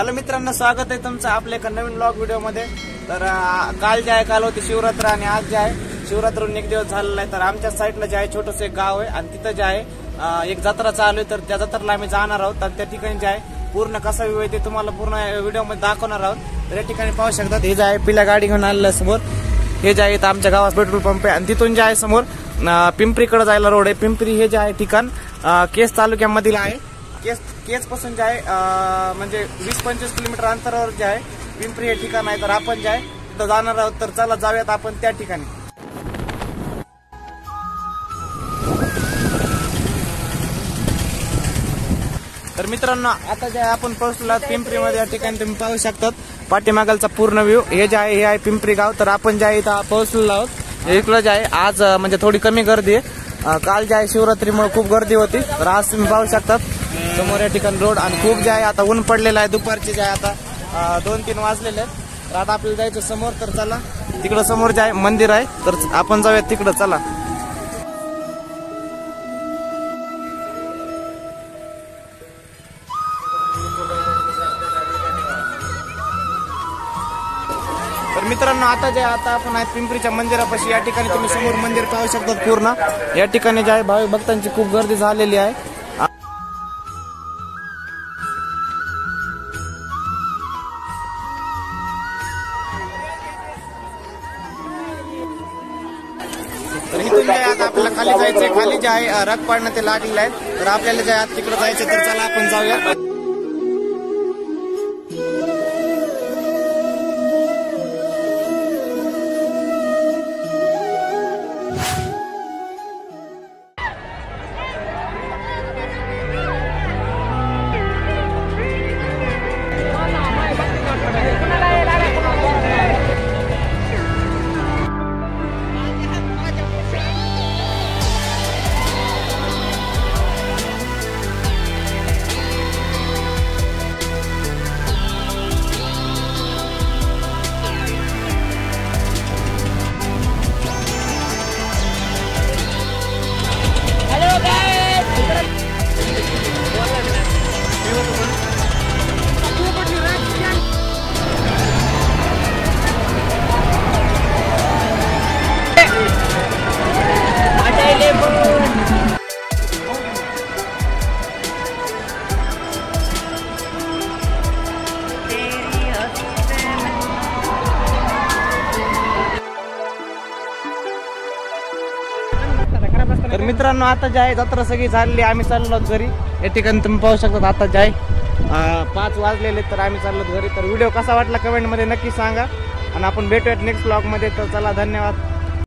Hello मित्रांनो, स्वागत आहे तुमचं आपल्या एका नवीन ब्लॉग व्हिडिओमध्ये। तर काल जे आहे काल होती शिवरात्र आणि आज जे आहे शिवरात्रून एक दिवस झालेला आहे। तर आमच्या साईडला जे आहे छोटंसं एक गाव आहे आणि तिथं जे आहे एक जत्रा चालू आहे। तर त्या जत्रेला आम्ही जाणार आहोत। तर त्या ठिकाणी जे आहे पूर्ण कसा व्ह्यू आहे ते तुम्हाला पूर्ण व्हिडिओमध्ये दाखवणार आहोत। तर या ठिकाणी पाहू शकतात, हे जे आहे पिल्या गाडी घेऊन आलेलं समोर हे जे आहे आमच्या गावात पेट्रोल पंप आहे आणि तिथून जे आहे समोर पिंपरीकडे जायला रोड आहे। पिंपरी हे जे आहे ठिकाण केस तालुक्यामधील आहे। केस पासून जे आहे म्हणजे 20-25 किलोमीटर अंतरावर जे आहे पिंपरी हे ठिकाण आहे। तर आपण जे आहे तिथं जाणार आहोत। तर चला जाऊयात आपण त्या ठिकाणी। तर मित्रांनो, आता जे आहे आपण पोहोचलो पिंपरीमध्ये। या ठिकाणी तुम्ही पाहू शकतात पाठीमागलचा पूर्ण व्ह्यू हे जे आहे हे आहे पिंपरी गाव। तर आपण जे आहे इथं पोहोचलेलो आहोत। इकडं जे आहे आज म्हणजे थोडी कमी गर्दी आहे। काल जे आहे शिवरात्रीमुळे खूप गर्दी होती। तर आज तुम्ही पाहू शकतात समोर या ठिकाणी रोड आणि खूप जे आहे आता ऊन पडलेलं आहे। दुपारचे जे आहे आता 2-3 वाजलेले आहेत। तर आता आपल्याला जायचं समोर। तर चला, तिकडं समोर जे आहे मंदिर आहे तर आपण जाऊयात तिकडं, चला। तर मित्रांनो, आता जे आता आपण आहे पिंपरीच्या मंदिरापाशी। या ठिकाणी तुम्ही समोर मंदिर पाहू शकतात पूर्ण। या ठिकाणी जे आहे भाविक भक्तांची खूप गर्दी झालेली आहे। तर इथून जे आता आपल्याला खाली जायचंय। खाली जे आहे रग पाडणं ते लागलेलं आहे। तर आपल्याला जे आहे तिकडे जायचं। तर चला आपण जाऊया। तर मित्रांनो, आता जे आहे जत्रा सगळी झालेली, आम्ही चाललो घरी। या ठिकाणी तुम्ही पाहू शकता आता जे आहे 5 वाजलेले। तर आम्ही चाललो घरी। तर व्हिडिओ कसा वाटला कमेंटमध्ये नक्की सांगा आणि आपण भेटूयात नेक्स्ट ब्लॉगमध्ये। तर चला, धन्यवाद।